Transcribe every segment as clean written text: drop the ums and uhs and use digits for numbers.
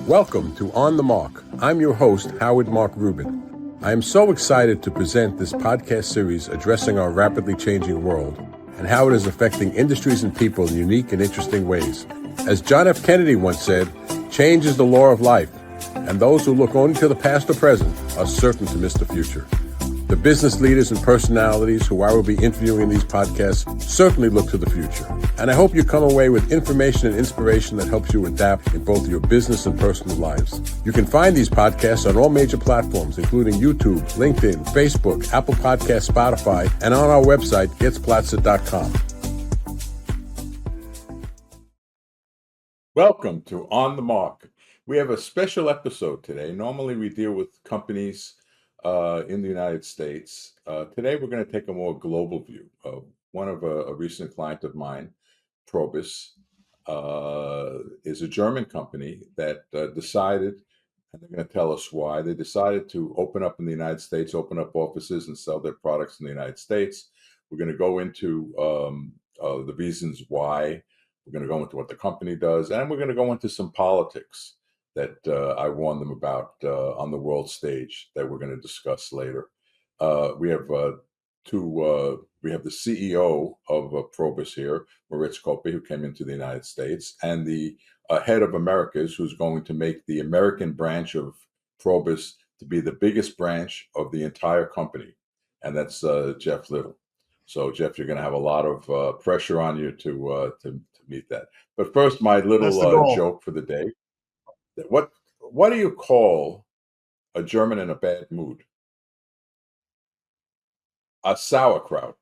Welcome to On the Mark. I'm your host, Howard Mark Rubin. I am so excited to present this podcast series addressing our rapidly changing world and how it is affecting industries and people in unique and interesting ways. As John F. Kennedy once said, change is the law of life, and those who look only to the past or present are certain to miss the future. The business leaders and personalities who I will be interviewing in these podcasts certainly look to the future. And I hope you come away with information and inspiration that helps you adapt in both your business and personal lives. You can find these podcasts on all major platforms, including YouTube, LinkedIn, Facebook, Apple Podcasts, Spotify, and on our website, getsplatzer.com. Welcome to On the Mark. We have a special episode today. Normally we deal with companies in the United States. Today we're going to take a more global view. One of a recent client of mine, PROBIS, is a German company that decided, and they're going to tell us why, they decided to open up in the United States, open up offices and sell their products in the United States. We're going to go into the reasons why. We're going to go into what the company does, and we're going to go into some politics that I warned them about on the world stage that we're going to discuss later. We have the CEO of PROBIS here, Moritz Koppe, who came into the United States, and the head of Americas, who's going to make the American branch of PROBIS to be the biggest branch of the entire company, and that's Jeff Littell. So, Jeff, you're going to have a lot of pressure on you to meet that. But first, my little joke for the day. What do you call a German in a bad mood? A sauerkraut.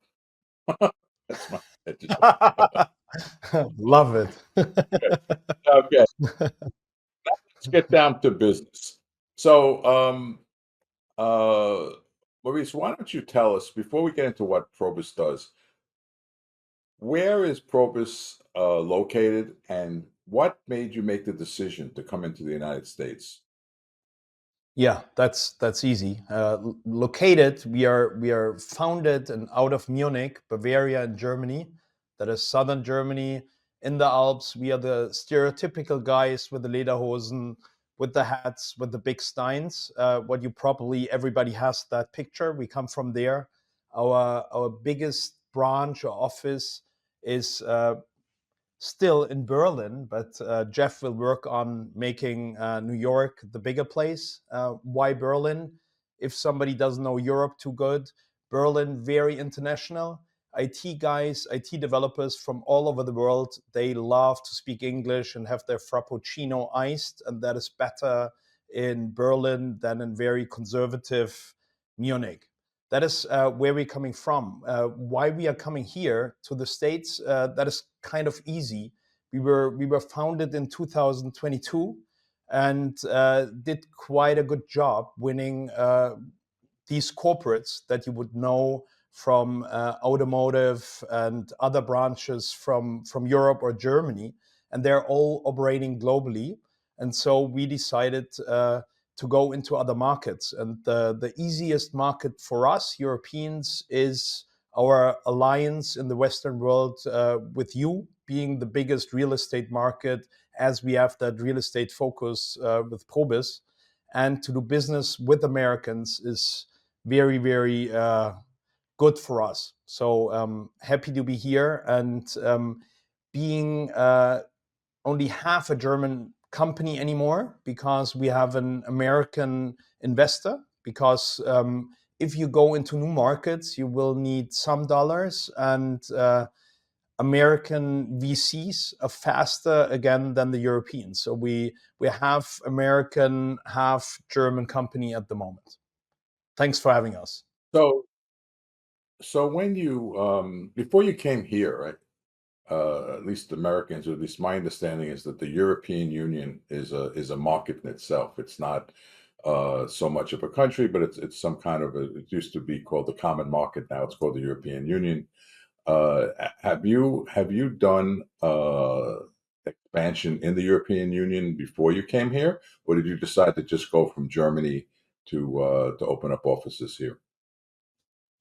That's my Love it. Okay. Let's get down to business. So, Maurice, why don't you tell us, before we get into what PROBIS does, where is PROBIS located, and what made you make the decision to come into the United States? Yeah, that's easy. Located, we are founded and out of Munich, Bavaria, in Germany. That is southern Germany, in the Alps. We are the stereotypical guys with the lederhosen, with the hats, with the big steins. What you probably, everybody has that picture. We come from there. Our biggest branch or office is still in Berlin, but Jeff will work on making New York the bigger place. Why Berlin? If somebody doesn't know Europe too good, Berlin, very international. IT guys, IT developers from all over the world, they love to speak English and have their Frappuccino iced, and that is better in Berlin than in very conservative Munich. That is where we're coming from. Why we are coming here to the States, that is kind of easy. We were founded in 2022 and did quite a good job winning these corporates that you would know from automotive and other branches from Europe or Germany, and they're all operating globally. And so we decided to go into other markets. And the easiest market for us, Europeans, is our alliance in the Western world with you, being the biggest real estate market, as we have that real estate focus with PROBIS. And to do business with Americans is very, very good for us. So happy to be here, and being only half a German company anymore, because we have an American investor. Because if you go into new markets, you will need some dollars, and American VCs are faster again than the Europeans. So we have American, half German company at the moment. Thanks for having us. So when you before you came here, right? At least Americans, or at least my understanding is that the European Union is a market in itself. It's not so much of a country, but it's some kind of it used to be called the common market. Now it's called the European Union. Have you done expansion in the European Union before you came here, or did you decide to just go from Germany to open up offices here?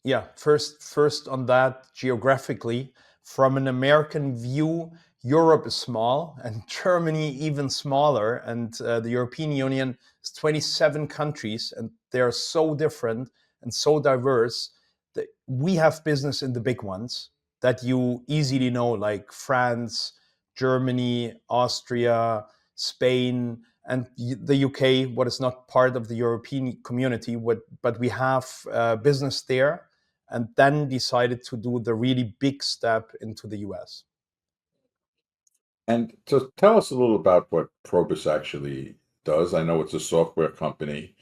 Yeah, first on that, geographically, from an American view, Europe is small and Germany even smaller, and the European Union is 27 countries, and they are so different and so diverse that we have business in the big ones that you easily know, like France, Germany, Austria, Spain, and the UK, what is not part of the European community, but we have business there, and then decided to do the really big step into the US. And to tell us a little about what Probus actually does. I know it's a software company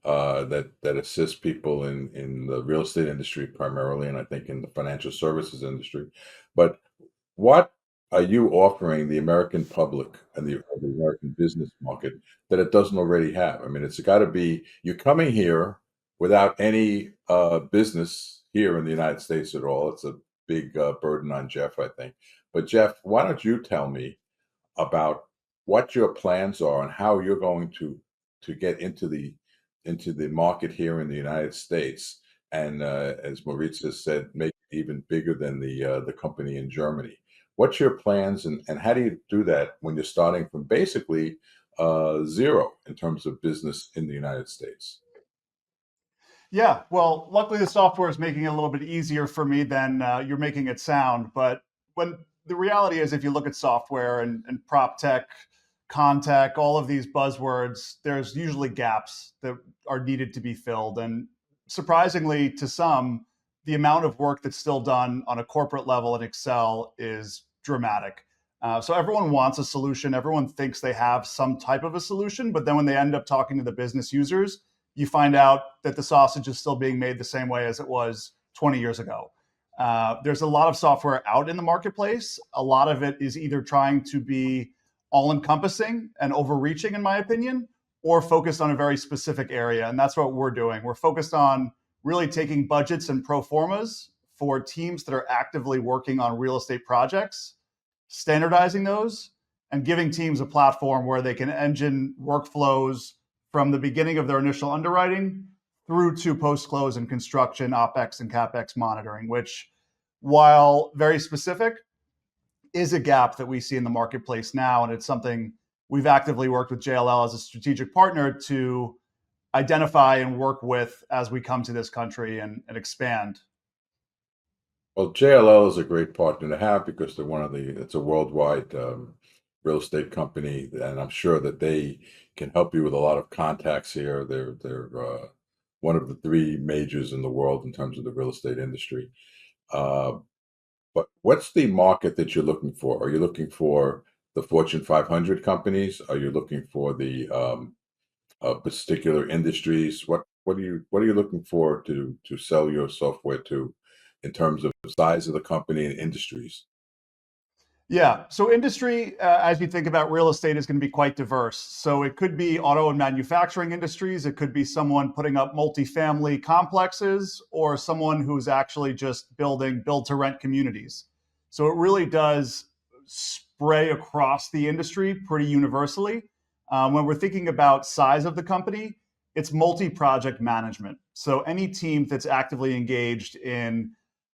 that assists people in the real estate industry primarily, and I think in the financial services industry. But what are you offering the American public and the American business market that it doesn't already have? I mean, it's got to be you're coming here without any business here in the United States at all. It's a big burden on Jeff, I think. But Jeff, why don't you tell me about what your plans are and how you're going to get into the market here in the United States, and as Moritz has said, make it even bigger than the company in Germany. What's your plans, and how do you do that when you're starting from basically zero in terms of business in the United States? Yeah, well, luckily the software is making it a little bit easier for me than you're making it sound. But when the reality is, if you look at software and prop tech, con-tech, all of these buzzwords, there's usually gaps that are needed to be filled. And surprisingly to some, the amount of work that's still done on a corporate level in Excel is dramatic. So everyone wants a solution. Everyone thinks they have some type of a solution, but then when they end up talking to the business users, you find out that the sausage is still being made the same way as it was 20 years ago. There's a lot of software out in the marketplace. A lot of it is either trying to be all encompassing and overreaching, in my opinion, or focused on a very specific area. And that's what we're doing. We're focused on really taking budgets and pro formas for teams that are actively working on real estate projects, standardizing those, and giving teams a platform where they can engine workflows from the beginning of their initial underwriting through to post-close and construction, OpEx and CapEx monitoring, which, while very specific, is a gap that we see in the marketplace now. And it's something we've actively worked with JLL as a strategic partner to identify and work with as we come to this country and expand. Well, JLL is a great partner to have because they're it's a worldwide real estate company, and I'm sure that they can help you with a lot of contacts here. They're one of the three majors in the world in terms of the real estate industry. Uh, but what's the market that you're looking for? Are you looking for the Fortune 500 companies? Are you looking for the particular industries? What are you looking for to sell your software to in terms of size of the company and industries? Yeah. So industry, as you think about real estate, is going to be quite diverse. So it could be auto and manufacturing industries. It could be someone putting up multifamily complexes, or someone who's actually just building build to rent communities. So it really does spray across the industry pretty universally. When we're thinking about size of the company, it's multi-project management. So any team that's actively engaged in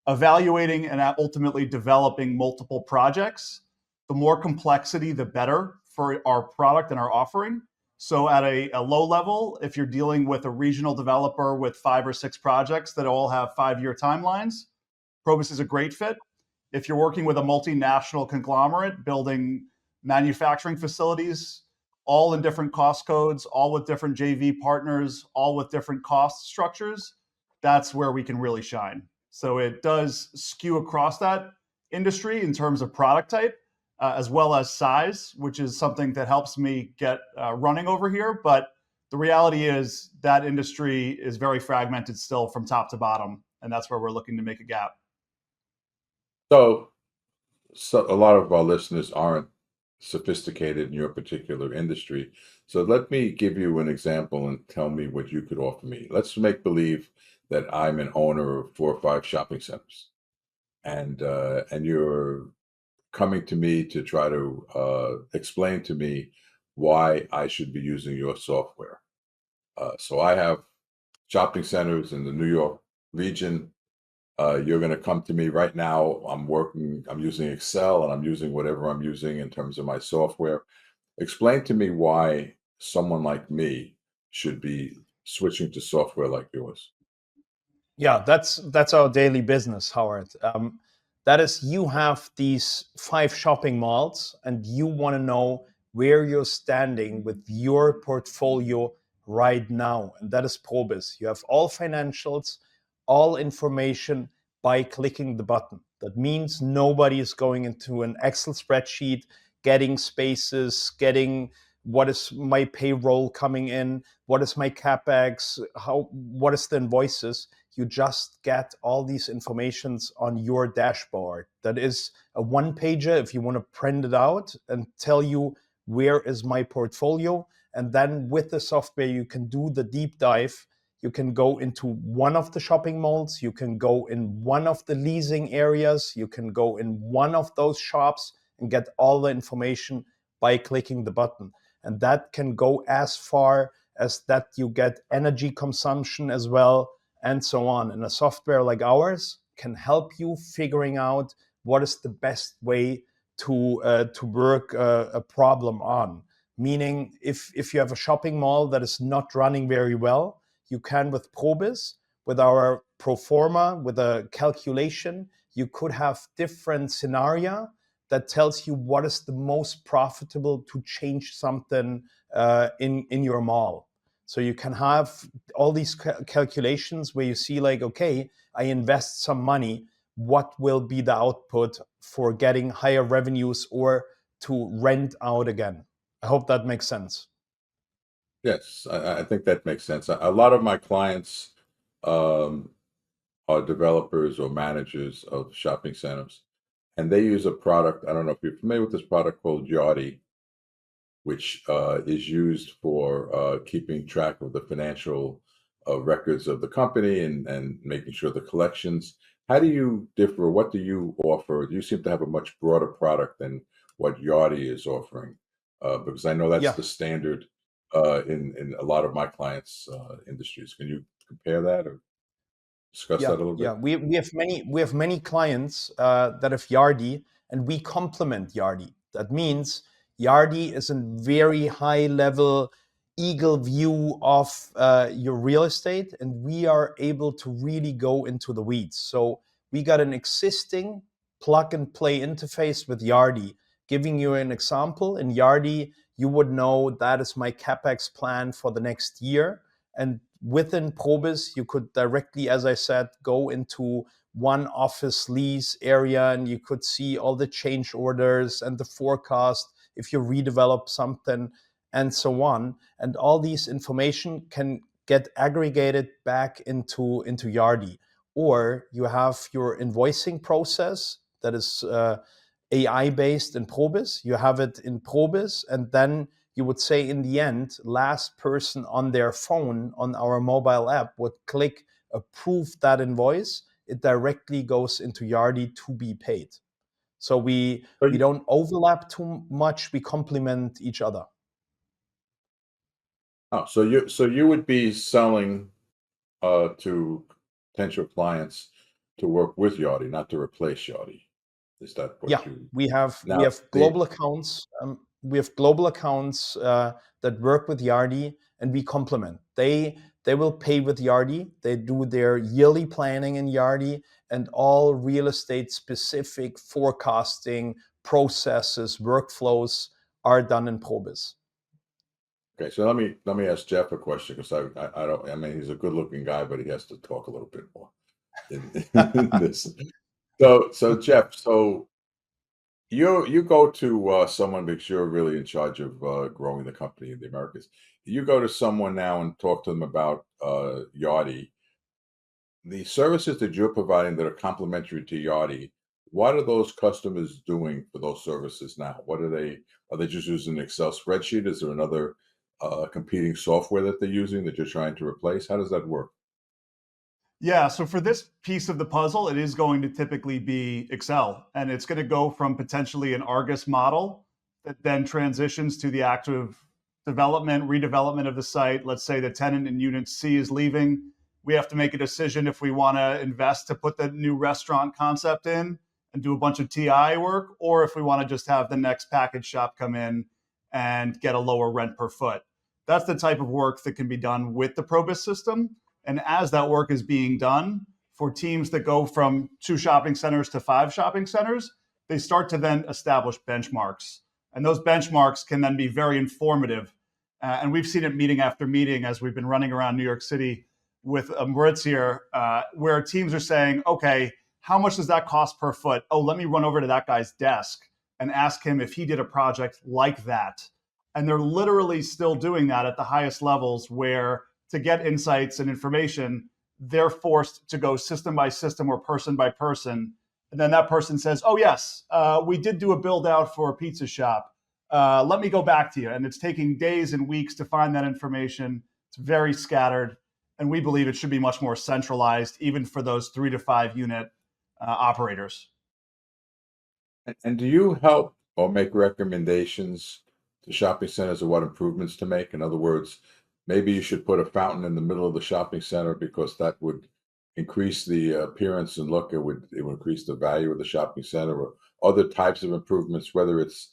evaluating and ultimately developing multiple projects, the more complexity, the better for our product and our offering. So at a low level, if you're dealing with a regional developer with 5 or 6 projects that all have 5-year timelines, Probus is a great fit. If you're working with a multinational conglomerate building manufacturing facilities, all in different cost codes, all with different JV partners, all with different cost structures, that's where we can really shine. So it does skew across that industry in terms of product type, as well as size, which is something that helps me get running over here. But the reality is that industry is very fragmented still from top to bottom. And that's where we're looking to make a gap. So, so a lot of our listeners aren't sophisticated in your particular industry. So let me give you an example and tell me what you could offer me. Let's make believe that I'm an owner of 4 or 5 shopping centers, and you're coming to me to try to explain to me why I should be using your software. So I have shopping centers in the New York region. You're going to come to me right now. I'm using Excel and I'm using whatever I'm using in terms of my software. Explain to me why someone like me should be switching to software like yours. Yeah, that's our daily business, Howard. That is, you have these 5 shopping malls, and you want to know where you're standing with your portfolio right now, and that is PROBIS. You have all financials, all information by clicking the button. That means nobody is going into an Excel spreadsheet, getting spaces, getting what is my payroll coming in, what is my capex, what is the invoices. You just get all these informations on your dashboard. That is a one pager if you want to print it out and tell you where is my portfolio. And then with the software, you can do the deep dive. You can go into one of the shopping malls. You can go in one of the leasing areas. You can go in one of those shops and get all the information by clicking the button. And that can go as far as that you get energy consumption as well, and so on. And a software like ours can help you figuring out what is the best way to work a problem on. Meaning, if you have a shopping mall that is not running very well, you can, with PROBIS, with our pro forma, with a calculation, you could have different scenario that tells you what is the most profitable to change something in your mall. So you can have all these calculations where you see like, okay, I invest some money, what will be the output for getting higher revenues or to rent out again? I hope that makes sense. Yes, I think that makes sense. A lot of my clients um, are developers or managers of shopping centers, and they use a product. I don't know if you're familiar with this product called Yardi, which is used for keeping track of the financial records of the company and making sure the collections. How do you differ? What do you offer? You seem to have a much broader product than what Yardi is offering, because I know that's Yeah. the standard in a lot of my clients' industries. Can you compare that or discuss that a little Yeah. bit? We have many clients that have Yardi, and we complement Yardi. That means Yardi is a very high level eagle view of your real estate, and we are able to really go into the weeds. So we got an existing plug and play interface with Yardi. Giving you an example, in Yardi, you would know that is my capex plan for the next year. And within PROBIS, you could directly, as I said, go into one office lease area and you could see all the change orders and the forecast if you redevelop something and so on. And all these information can get aggregated back into Yardi. Or you have your invoicing process that is AI based in PROBIS. You have it in PROBIS, and then you would say in the end, last person on their phone on our mobile app would click approve that invoice. It directly goes into Yardi to be paid. So we So don't overlap too much. We complement each other. so you would be selling to potential clients to work with Yardi, not to replace Yardi. Is that Yeah, what you we have we now have the global accounts. We have global accounts that work with Yardi, and we complement. They will pay with Yardi. They do their yearly planning in Yardi, and all real estate specific forecasting processes, workflows are done in PROBIS. okay? So let me ask Jeff a question because I don't. I mean, he's a good looking guy, but he has to talk a little bit more in this. So Jeff, so you go to someone because you're really in charge of growing the company in the Americas. You go to someone now and talk to them about Yardi. The services that you're providing that are complementary to Yardi, what are those customers doing for those services now? Are they just using an Excel spreadsheet? Is there another competing software that they're using that you're trying to replace? How does that work? Yeah, so for this piece of the puzzle, it is going to typically be Excel, and it's going to go from potentially an Argus model that then transitions to the active development, redevelopment of the site. Let's say the tenant in unit C is leaving, We have to make a decision if we want to invest to put the new restaurant concept in and do a bunch of TI work, or if we want to just have the next package shop come in and get a lower rent per foot. That's the type of work that can be done with the PROBIS system. And as that work is being done, for teams that go from 2 shopping centers to 5 shopping centers, they start to then establish benchmarks. And those benchmarks can then be very informative. And we've seen it meeting after meeting as we've been running around New York City with Moritz here, where teams are saying, okay, how much does that cost per foot? Oh, let me run over to that guy's desk and ask him if he did a project like that. And they're literally still doing that at the highest levels, where to get insights and information, they're forced to go system by system or person by person. And then that person says, oh, yes, we did do a build out for a pizza shop. Let me go back to you. And it's taking days and weeks to find that information. It's very scattered. And we believe it should be much more centralized, even for those 3 to 5 unit operators. And do you help or make recommendations to shopping centers of what improvements to make? In other words, maybe you should put a fountain in the middle of the shopping center because that would increase the appearance and look. It would increase the value of the shopping center, or other types of improvements, whether it's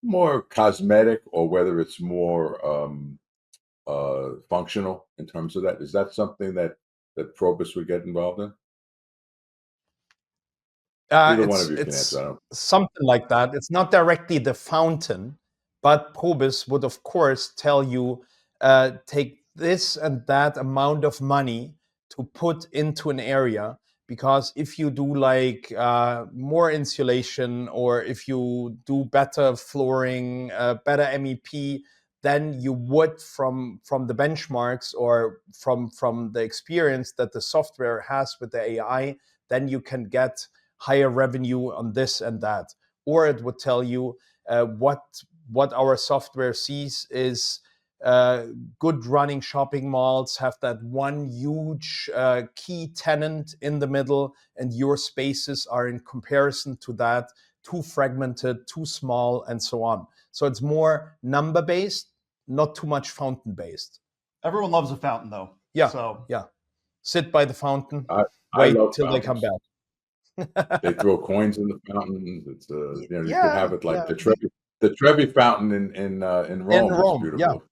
more cosmetic or whether it's more functional in terms of that. Is that something that PROBIS would get involved in? Either one of you can answer. I don't. Something like that. It's not directly the fountain, but PROBIS would, of course, tell you, take this and that amount of money to put into an area, because if you do like more insulation, or if you do better flooring, better MEP, then you would, from the benchmarks or from the experience that the software has with the AI, then you can get higher revenue on this and that. Or it would tell you what our software sees is good running shopping malls have that one huge key tenant in the middle, and your spaces are, in comparison to that, too fragmented, too small, and so on. So it's more number based, not too much fountain based. Everyone loves a fountain, though. Yeah. So yeah. Sit by the fountain. I wait love till they come fountains. back. They throw coins in the fountain. It's you could Yeah, have it like yeah. the Trevi fountain in Rome is Rome, beautiful.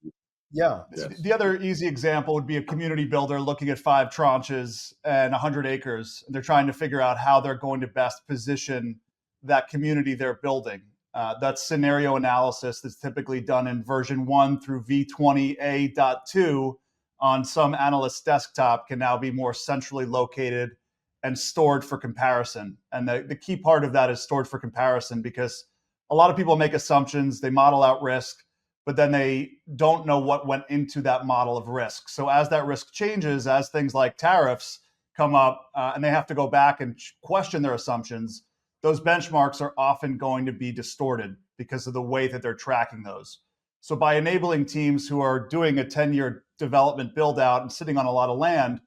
Yeah. Yes. The other easy example would be a community builder looking at 5 tranches and 100 acres. They're trying to figure out how they're going to best position that community they're building. That scenario analysis that's typically done in version 1 through V20A.2 on some analyst's desktop can now be more centrally located and stored for comparison. And the key part of that is stored for comparison, because a lot of people make assumptions, they model out risk, but then they don't know what went into that model of risk. So as that risk changes, as things like tariffs come up, and they have to go back and question their assumptions, those benchmarks are often going to be distorted because of the way that they're tracking those. So by enabling teams who are doing a 10-year development build out and sitting on a lot of land,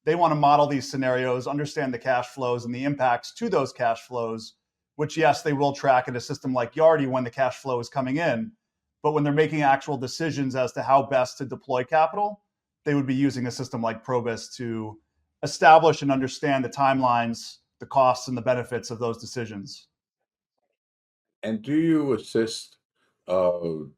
they want to model these scenarios, understand the cash flows and the impacts to those cash flows, which, yes, they will track in a system like Yardi when the cash flow is coming in. But when they're making actual decisions as to how best to deploy capital, they would be using a system like PROBIS to establish and understand the timelines, the costs, and the benefits of those decisions. And do you assist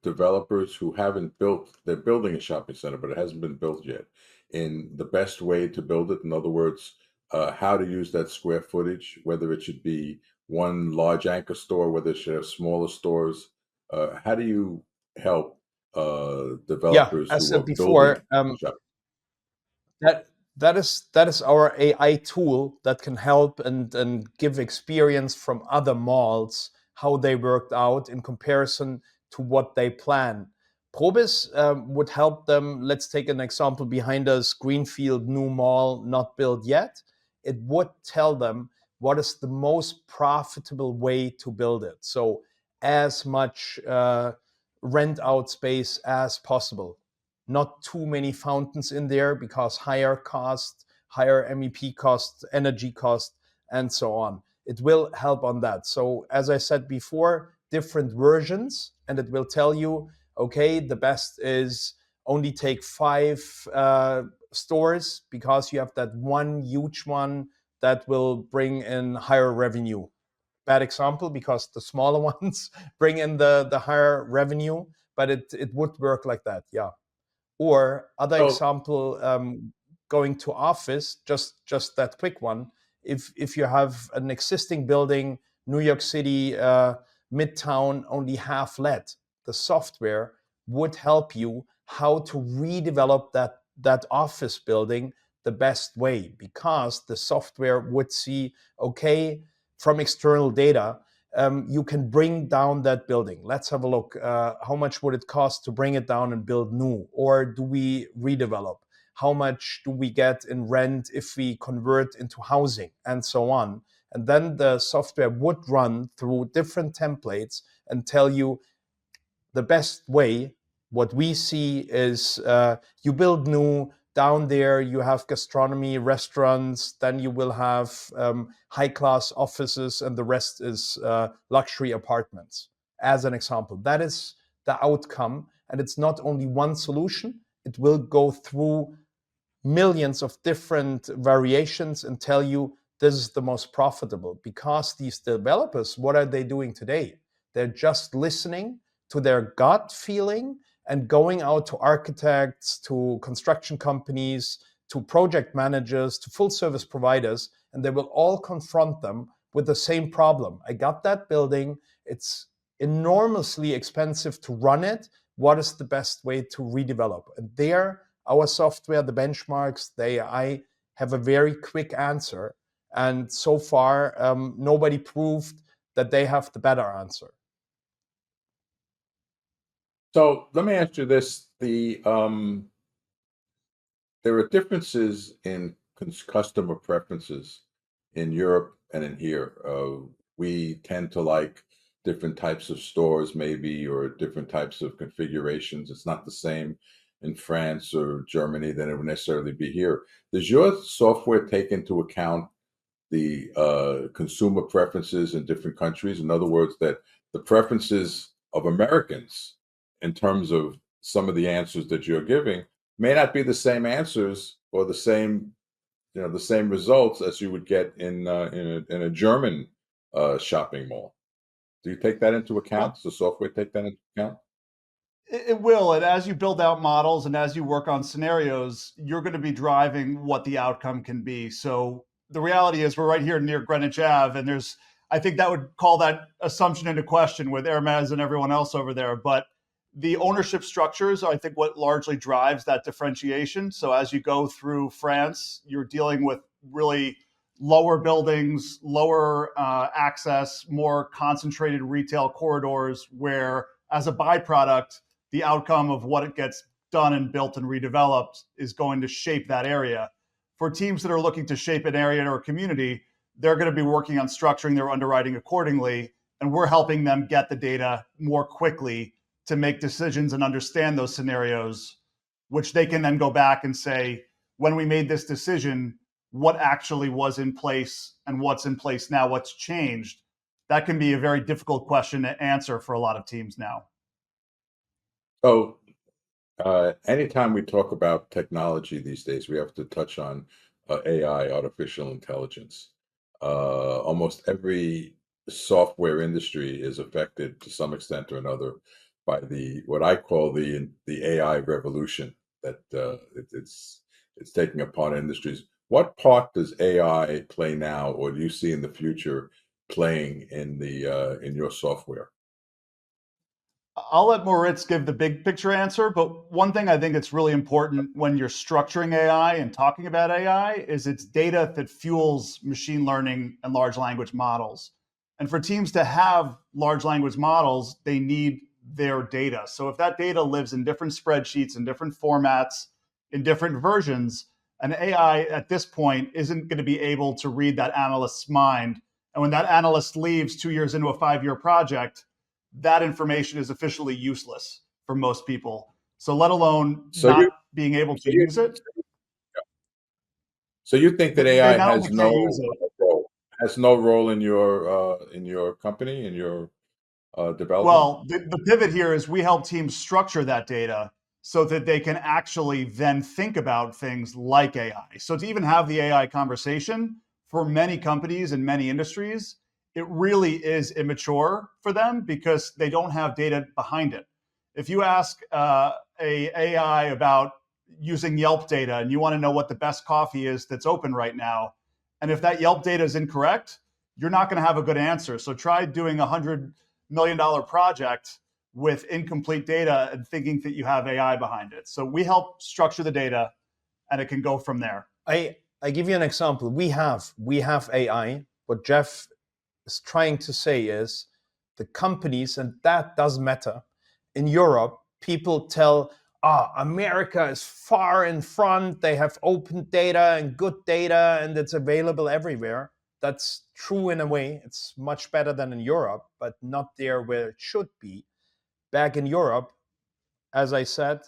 developers who haven't built, they're building a shopping center, but it hasn't been built yet, in the best way to build it? In other words, how to use that square footage, whether it should be one large anchor store, whether it should have smaller stores. How do you help developers as who said are before, building shopping? that is our AI tool that can help and give experience from other malls, how they worked out in comparison to what they plan. PROBIS would help them. Let's take an example behind us, greenfield new mall, not built yet. It would tell them what is the most profitable way to build it. So as much rent out space as possible. Not too many fountains in there, because higher cost, higher MEP cost, energy cost, and so on. It will help on that. So as I said before, different versions, and it will tell you, okay, the best is only take 5 stores because you have that one huge one that will bring in higher revenue. Bad example because the smaller ones bring in the higher revenue, but it would work like that, yeah. Or other So, example, going to office, just that quick one. If you have an existing building, New York City, Midtown, only half let, the software would help you how to redevelop that office building the best way, because the software would see, okay, from external data, you can bring down that building. Let's have a look. How much would it cost to bring it down and build new? Or do we redevelop? How much do we get in rent if we convert into housing, and so on? And then the software would run through different templates and tell you the best way. What we see is you build new. Down there, you have gastronomy, restaurants, then you will have high-class offices, and the rest is luxury apartments, as an example. That is the outcome, and it's not only one solution. It will go through millions of different variations and tell you this is the most profitable, because these developers, what are they doing today? They're just listening to their gut feeling and going out to architects, to construction companies, to project managers, to full service providers, and they will all confront them with the same problem. I got that building. It's enormously expensive to run it. What is the best way to redevelop? And there, our software, the benchmarks, the AI have a very quick answer. And so far, nobody proved that they have the better answer. so let me ask you this: there are differences in customer preferences in Europe and in here. We tend to like different types of stores, maybe, or different types of configurations. It's not the same in France or Germany than it would necessarily be here. Does your software take into account the consumer preferences in different countries? In other words, that the preferences of Americans in terms of some of the answers that you're giving may not be the same answers or the same, the same results as you would get in a German shopping mall. Do you take that into account? Does the software take that into account? It will. And as you build out models and as you work on scenarios, you're going to be driving what the outcome can be. So the reality is we're right here near Greenwich Ave, and I think that would call that assumption into question with Hermes and everyone else over there. But the ownership structures are, I think, what largely drives that differentiation. So as you go through France, you're dealing with really lower buildings, lower access, more concentrated retail corridors where, as a byproduct, the outcome of what it gets done and built and redeveloped is going to shape that area. For teams that are looking to shape an area or a community, they're going to be working on structuring their underwriting accordingly, and we're helping them get the data more quickly to make decisions and understand those scenarios, which they can then go back and say, when we made this decision, what actually was in place and what's in place now, what's changed? That can be a very difficult question to answer for a lot of teams now. So, anytime we talk about technology these days, we have to touch on AI, artificial intelligence. Almost every software industry is affected to some extent or another by what I call the AI revolution that it's taking upon industries. What part does AI play now, or do you see in the future playing in in your software? I'll let Moritz give the big picture answer, but one thing I think it's really important when you're structuring AI and talking about AI is it's data that fuels machine learning and large language models. And for teams to have large language models, they need their data. So if that data lives in different spreadsheets, in different formats, in different versions, an AI at this point isn't going to be able to read that analyst's mind. And when that analyst leaves 2 years into a 5-year project, that information is officially useless for most people. So let alone So you, being able to so you, use it, so you think that they AI not only can't use it. has no role in your company, in your development? Well, the pivot here is we help teams structure that data so that they can actually then think about things like AI. So to even have the AI conversation for many companies and many industries, it really is immature for them because they don't have data behind it. If you ask a AI about using Yelp data and you want to know what the best coffee is that's open right now, and if that Yelp data is incorrect, you're not going to have a good answer. So try doing $100 million project with incomplete data and thinking that you have AI behind it. So we help structure the data and it can go from there. I give you an example. We have AI. What Jeff is trying to say is the companies, and that doesn't matter. In Europe, people tell, America is far in front. They have open data and good data, and it's available everywhere. That's true in a way. It's much better than in Europe, but not there where it should be. Back in Europe, as I said,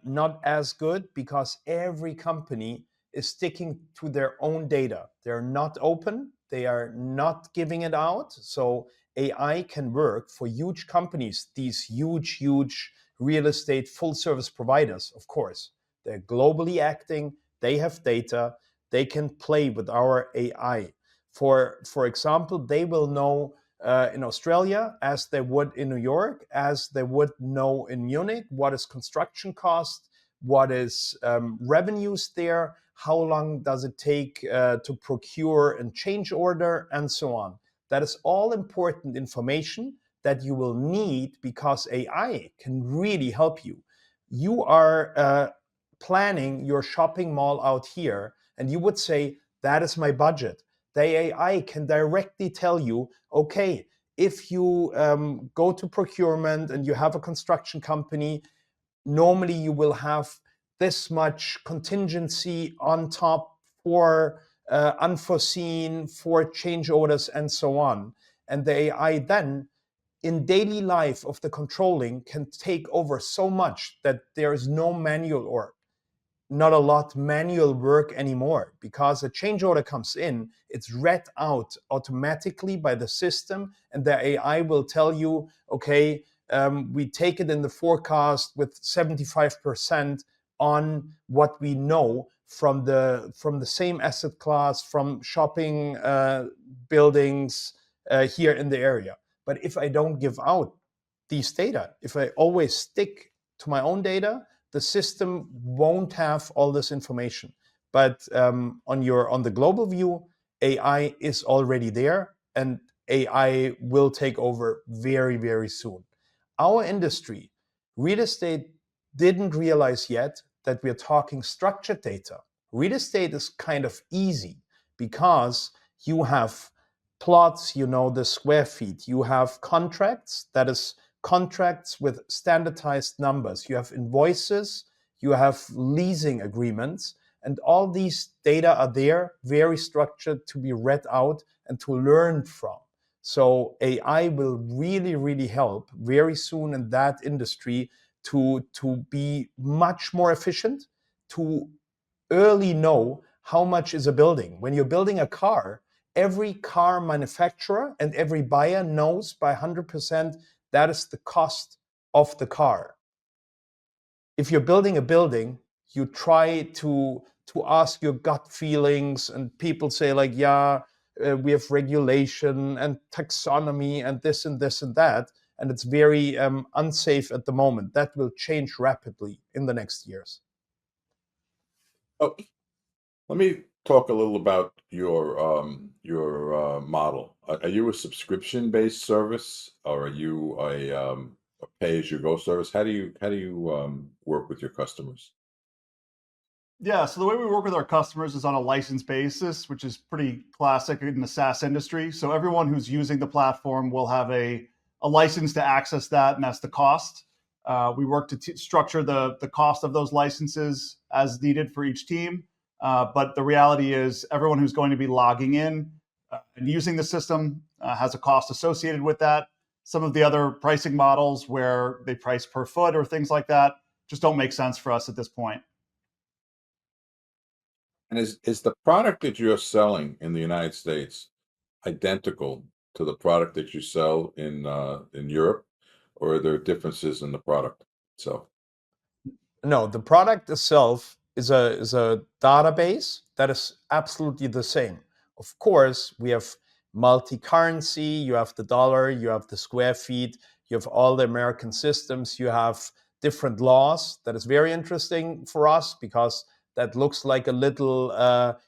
not as good because every company is sticking to their own data. They're not open. They are not giving it out. So AI can work for huge companies, these huge real estate full service providers, of course. They're globally acting. They have data. They can play with our AI. For example, they will know in Australia, as they would in New York, as they would know in Munich, what is construction cost, what is revenues there, how long does it take to procure and change order, and so on. That is all important information that you will need because AI can really help you. You are planning your shopping mall out here, and you would say, that is my budget. The AI can directly tell you, okay, if you go to procurement and you have a construction company, normally you will have this much contingency on top for unforeseen, for change orders, and so on. And the AI then, in daily life of the controlling, can take over so much that there is no manual or not a lot manual work anymore, because a change order comes in, it's read out automatically by the system, and the AI will tell you, okay, we take it in the forecast with 75% on what we know from the same asset class, from shopping buildings here in the area. But if I don't give out these data, if I always stick to my own data, the system won't have all this information. But on the global view, AI is already there, and AI will take over very, very soon. Our industry, real estate, didn't realize yet that we're talking structured data. Real estate is kind of easy because you have plots, you know the square feet, you have contracts, that is contracts with standardized numbers. You have invoices, you have leasing agreements, and all these data are there, very structured to be read out and to learn from. So AI will really, really help very soon in that industry to be much more efficient, to early know how much is a building. When you're building a car, every car manufacturer and every buyer knows by 100% that is the cost of the car. If you're building a building, you try to ask your gut feelings, and people say like, we have regulation and taxonomy and this and this and that, and it's very unsafe at the moment. That will change rapidly in the next years. Oh, let me talk a little about your model. Are you a subscription-based service, or are you a pay-as-you-go service? How do you work with your customers? Yeah, so the way we work with our customers is on a license basis, which is pretty classic in the SaaS industry. So everyone who's using the platform will have a license to access that, and that's the cost. We work to structure the cost of those licenses as needed for each team. But the reality is everyone who's going to be logging in and using the system has a cost associated with that. Some of the other pricing models where they price per foot or things like that just don't make sense for us at this point. And is the product that you're selling in the United States identical to the product that you sell in Europe, or are there differences in the product itself? No, the product itself is a database that is absolutely the same. Of course, we have multi-currency, you have the dollar, you have the square feet, you have all the American systems, you have different laws. That is very interesting for us because that looks like a little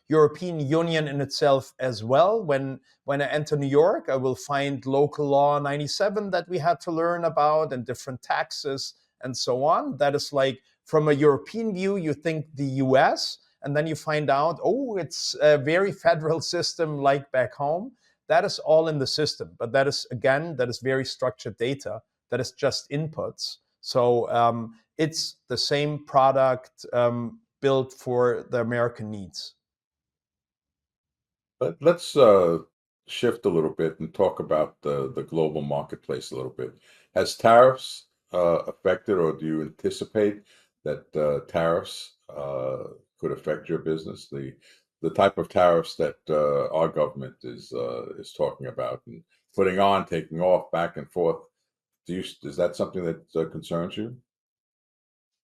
European Union in itself as well. When I enter New York, I will find local law 97 that we had to learn about and different taxes and so on. That is like, from a European view, you think the US, and then you find out, oh, it's a very federal system like back home. That is all in the system. But that is, again, that is very structured data. That is just inputs. So it's the same product built for the American needs. But let's shift a little bit and talk about the global marketplace a little bit. Has tariffs affected, or do you anticipate that tariffs could affect your business? The type of tariffs that our government is talking about and putting on, taking off, back and forth. Is that something that concerns you?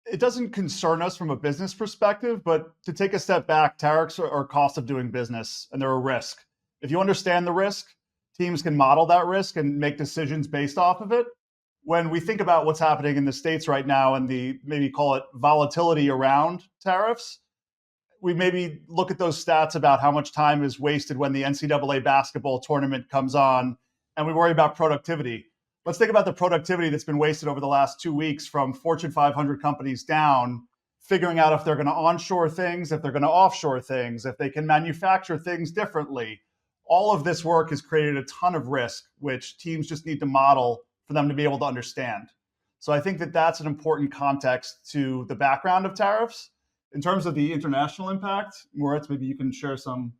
It doesn't concern us from a business perspective, but to take a step back, tariffs are cost of doing business, and they're a risk. If you understand the risk, teams can model that risk and make decisions based off of it. When we think about what's happening in the States right now and the, maybe call it, volatility around tariffs, we maybe look at those stats about how much time is wasted when the NCAA basketball tournament comes on, and we worry about productivity. Let's think about the productivity that's been wasted over the last 2 weeks from Fortune 500 companies down, figuring out if they're going to onshore things, if they're going to offshore things, if they can manufacture things differently. All of this work has created a ton of risk, which teams just need to model for them to be able to understand. So I think that that's an important context to the background of tariffs. In terms of the international impact, Moritz, maybe you can share some.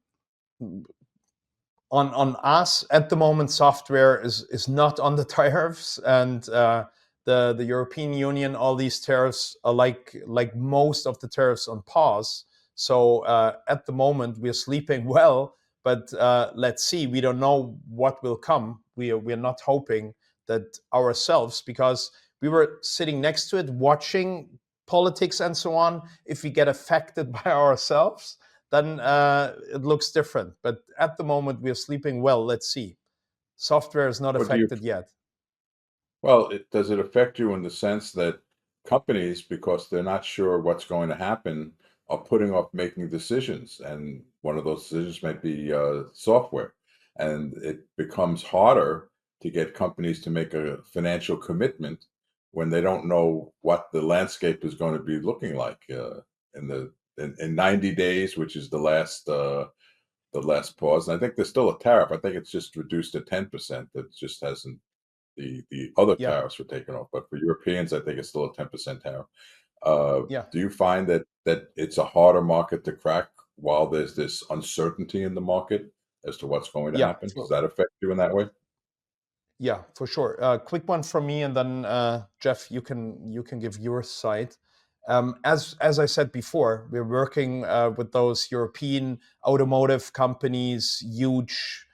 On us at the moment, software is not on the tariffs, and the European Union, all these tariffs are like most of the tariffs on pause. So at the moment we're sleeping well, but let's see. We don't know what will come. We're not hoping that ourselves, because we were sitting next to it watching politics and so on. If we get affected by ourselves, then it looks different. But at the moment, we're sleeping well. Let's see. Software is not affected yet. Well, does it affect you in the sense that companies, because they're not sure what's going to happen, are putting off making decisions? And one of those decisions might be software. And it becomes harder to get companies to make a financial commitment when they don't know what the landscape is going to be looking like in 90 days, which is the last pause. And I think there's still a tariff. I think it's just reduced to 10%. That just hasn't, the other tariffs were taken off. But for Europeans, I think it's still a 10% tariff. Do you find that it's a harder market to crack while there's this uncertainty in the market as to what's going to happen? Does that affect you in that way? Yeah, for sure. Quick one from me, and then Jeff, you can give your side. As I said before, we're working with those European automotive companies, huge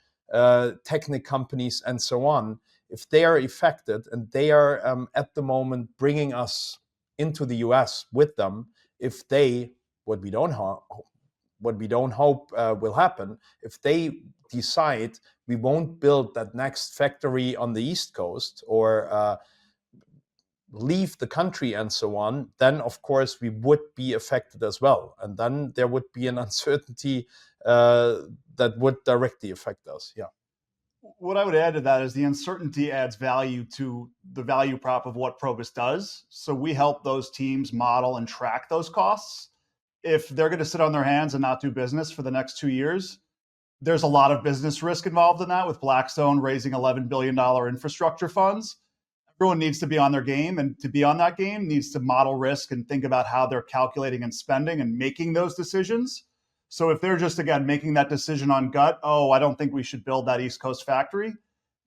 technic companies, and so on. If they are affected, and they are at the moment bringing us into the US with them, if they, what we don't hope will happen, if they decide we won't build that next factory on the East Coast, or leave the country and so on, then of course we would be affected as well. And then there would be an uncertainty that would directly affect us. Yeah. What I would add to that is the uncertainty adds value to the value prop of what PROBIS does. So we help those teams model and track those costs. If they're going to sit on their hands and not do business for the next 2 years, there's a lot of business risk involved in that, with Blackstone raising $11 billion infrastructure funds. Everyone needs to be on their game, and to be on that game needs to model risk and think about how they're calculating and spending and making those decisions. So if they're just, again, making that decision on gut, oh, I don't think we should build that East Coast factory,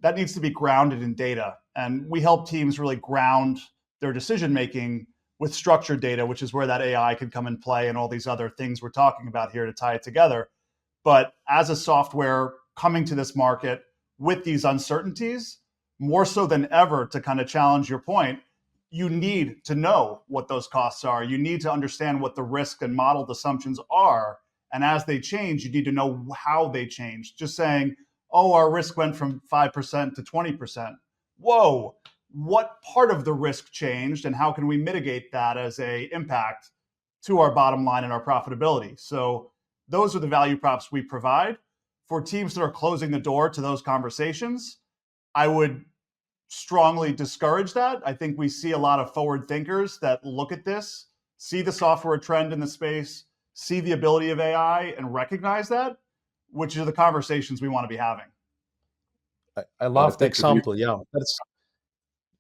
that needs to be grounded in data. And we help teams really ground their decision-making with structured data, which is where that AI could come in play and all these other things we're talking about here to tie it together. But as a software coming to this market with these uncertainties, more so than ever, to kind of challenge your point, you need to know what those costs are. You need to understand what the risk and modeled assumptions are. And as they change, you need to know how they change. Just saying, oh, our risk went from 5% to 20%. Whoa, what part of the risk changed and how can we mitigate that as a impact to our bottom line and our profitability? So those are the value props we provide. For teams that are closing the door to those conversations, I would strongly discourage that. I think we see a lot of forward thinkers that look at this, see the software trend in the space, see the ability of AI, and recognize that, which are the conversations we want to be having. I love the example. Yeah, that's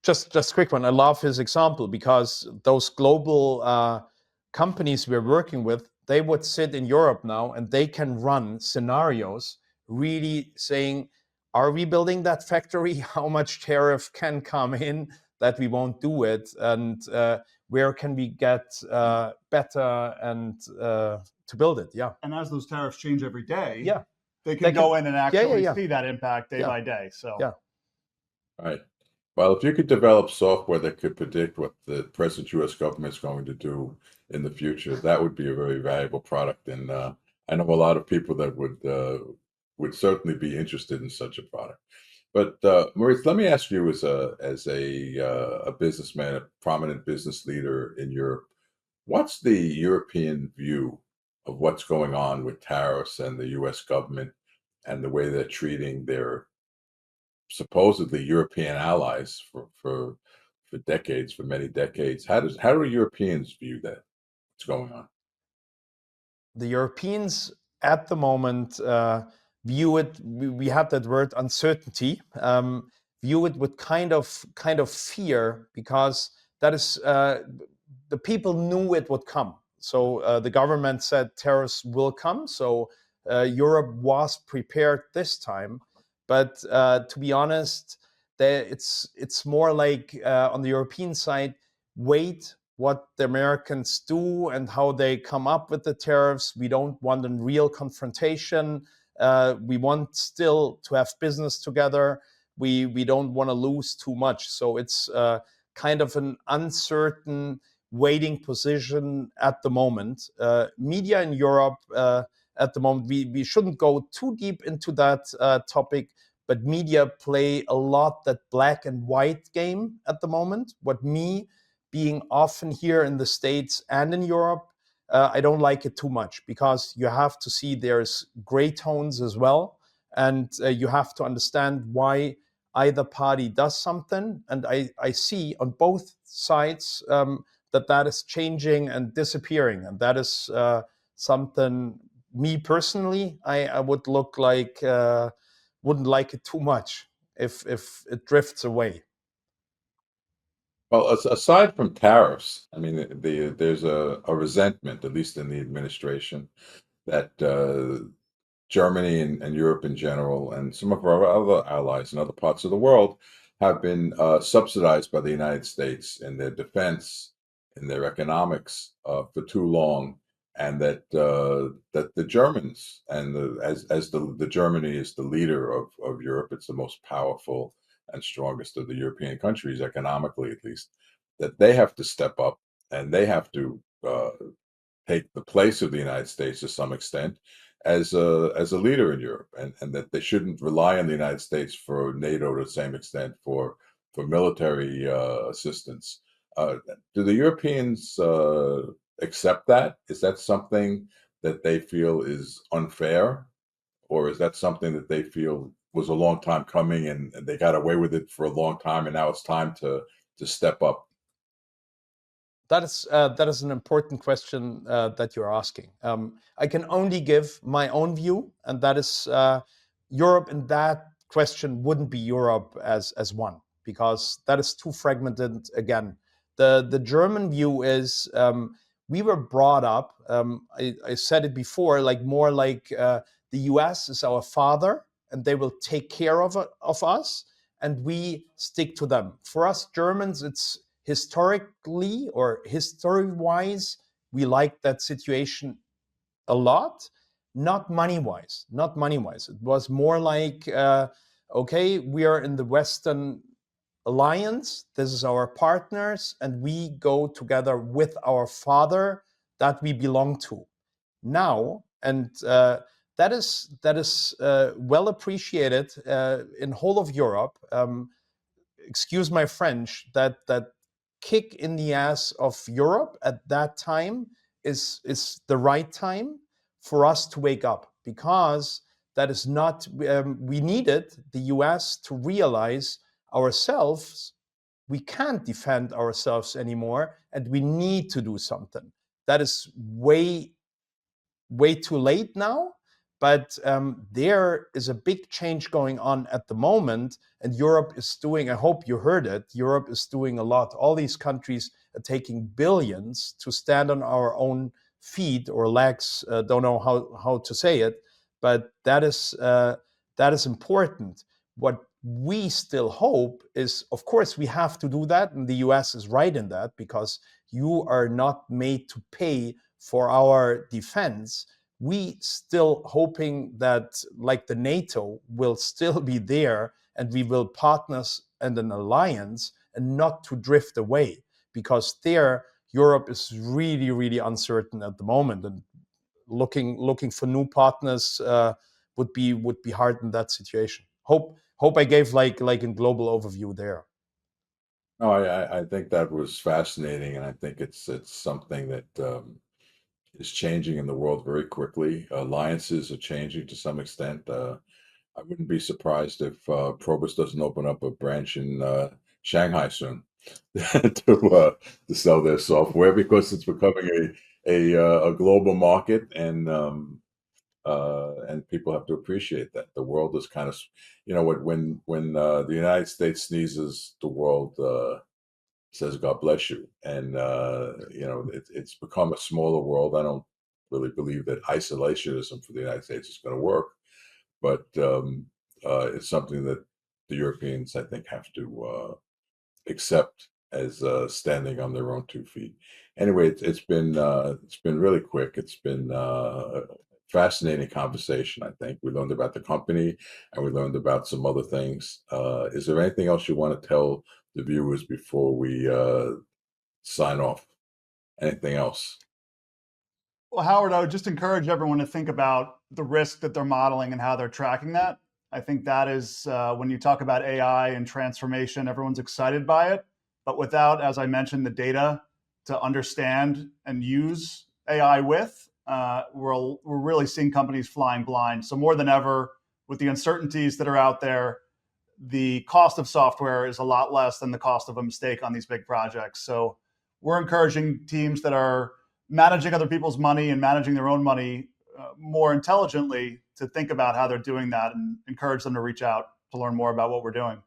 just a quick one. I love his example because those global companies we're working with, they would sit in Europe now and they can run scenarios really saying, are we building that factory? How much tariff can come in that we won't do it? And where can we get better and to build it? Yeah. And as those tariffs change every day, yeah, they can go in and actually yeah. see that impact day by day. So yeah. Right. Well, if you could develop software that could predict what the present U.S. government is going to do in the future, that would be a very valuable product. And I know a lot of people that would certainly be interested in such a product. But Moritz, let me ask you, as a businessman, a prominent business leader in Europe, what's the European view of what's going on with tariffs and the U.S. government and the way they're treating their supposedly European allies for decades, for many decades? How do Europeans view that? What's going on? The Europeans at the moment view it. We have that word uncertainty. View it with kind of fear, because that is the people knew it would come. So the government said tariffs will come. So Europe was prepared this time. But to be honest, it's more like on the European side, wait what the Americans do and how they come up with the tariffs. We don't want a real confrontation. We want still to have business together. We don't want to lose too much. So it's kind of an uncertain waiting position at the moment. Media in Europe at the moment, we shouldn't go too deep into that topic, but media play a lot that black and white game at the moment. What me, being often here in the States and in Europe, I don't like it too much, because you have to see there's gray tones as well. And you have to understand why either party does something. And I see on both sides that is changing and disappearing. And that is something, me personally, I would look like, wouldn't like it too much if it drifts away. Well, aside from tariffs, I mean, there's a resentment, at least in the administration, that Germany and Europe in general, and some of our other allies in other parts of the world, have been subsidized by the United States in their defense, in their economics for too long, and that the Germans, and as the Germany is the leader of Europe, it's the most powerful and strongest of the European countries, economically at least, that they have to step up and they have to take the place of the United States to some extent as a leader in Europe, and that they shouldn't rely on the United States for NATO to the same extent for military assistance. Do the Europeans accept that? Is that something that they feel is unfair, or is that something that they feel was a long time coming and they got away with it for a long time and now it's time to step up? That is an important question that you're asking. I can only give my own view, and that is Europe in that question wouldn't be Europe as one, because that is too fragmented again. The German view is we were brought up, I said it before, like more like the US is our father and they will take care of us and we stick to them. For us Germans, it's historically or history-wise, we like that situation a lot, not money-wise. It was more like, okay, we are in the Western alliance. This is our partners, and we go together with our father that we belong to now. And that is well appreciated in whole of Europe. Excuse my French, that kick in the ass of Europe at that time is the right time for us to wake up, because that is not, we needed the US to realize ourselves, we can't defend ourselves anymore, and we need to do something. That is way too late now, but there is a big change going on at the moment, and Europe is doing, I hope you heard it, Europe is doing a lot. All these countries are taking billions to stand on our own feet or legs, don't know how to say it, but that is important. What we still hope is, of course, we have to do that, and the US is right in that, because you are not made to pay for our defense. We still hoping that, like the NATO, will still be there, and we will partners and an alliance, and not to drift away, because there Europe is really, really uncertain at the moment, and looking for new partners would be hard in that situation. Hope I gave like a global overview there. No, I think that was fascinating, and I think it's something that is changing in the world very quickly. Alliances are changing to some extent. I wouldn't be surprised if PROBIS doesn't open up a branch in Shanghai soon to sell their software, because it's becoming a global market, and people have to appreciate that. The world is kind of, when the United States sneezes, the world says God bless you, and it's become a smaller world. I don't really believe that isolationism for the United States is going to work, but it's something that the Europeans, I think, have to accept as standing on their own 2 feet. Anyway, it's been really quick. It's been a fascinating conversation. I think we learned about the company, and we learned about some other things. Is there anything else you want to tell the viewers before we sign off? Anything else? Well, Howard, I would just encourage everyone to think about the risk that they're modeling and how they're tracking that. I think that is when you talk about AI and transformation, everyone's excited by it, but without, as I mentioned, the data to understand and use AI with, we're really seeing companies flying blind. So more than ever, with the uncertainties that are out there, the cost of software is a lot less than the cost of a mistake on these big projects. So we're encouraging teams that are managing other people's money and managing their own money more intelligently to think about how they're doing that, and encourage them to reach out to learn more about what we're doing.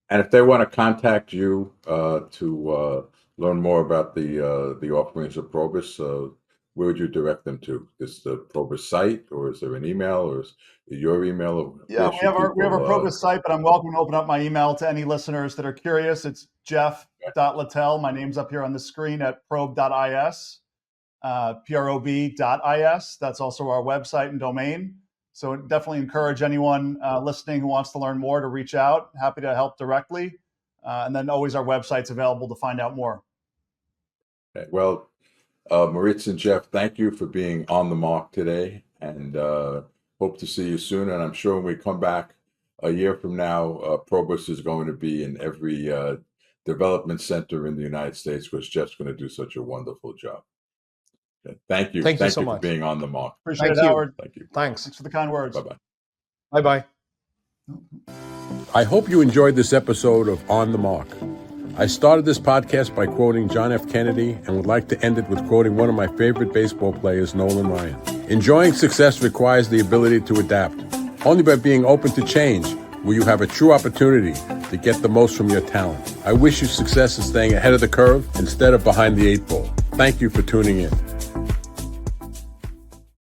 And if they want to contact you to learn more about the offerings of PROBIS, where would you direct them to? Is the PROBIS site, or is there an email, or is it your email? Or yeah, we have our PROBIS site, but I'm welcome to open up my email to any listeners that are curious. It's jeff.littell. My name's up here on the screen at prob.is, prob.is. That's also our website and domain. So definitely encourage anyone listening who wants to learn more to reach out. Happy to help directly. And then always our website's available to find out more. Okay. Well, Moritz and Jeff, thank you for being on the mark today, and hope to see you soon. And I'm sure when we come back a year from now, PROBIS is going to be in every development center in the United States, because Jeff's going to do such a wonderful job. Okay. Thank you. Thank you so for much. being on the mark. Appreciate it, Howard. Thank you. Thanks for the kind words. Bye-bye. Bye-bye. I hope you enjoyed this episode of On the Mark. I started this podcast by quoting John F. Kennedy, and would like to end it with quoting one of my favorite baseball players, Nolan Ryan. Enjoying success requires the ability to adapt. Only by being open to change will you have a true opportunity to get the most from your talent. I wish you success in staying ahead of the curve instead of behind the 8 ball. Thank you for tuning in.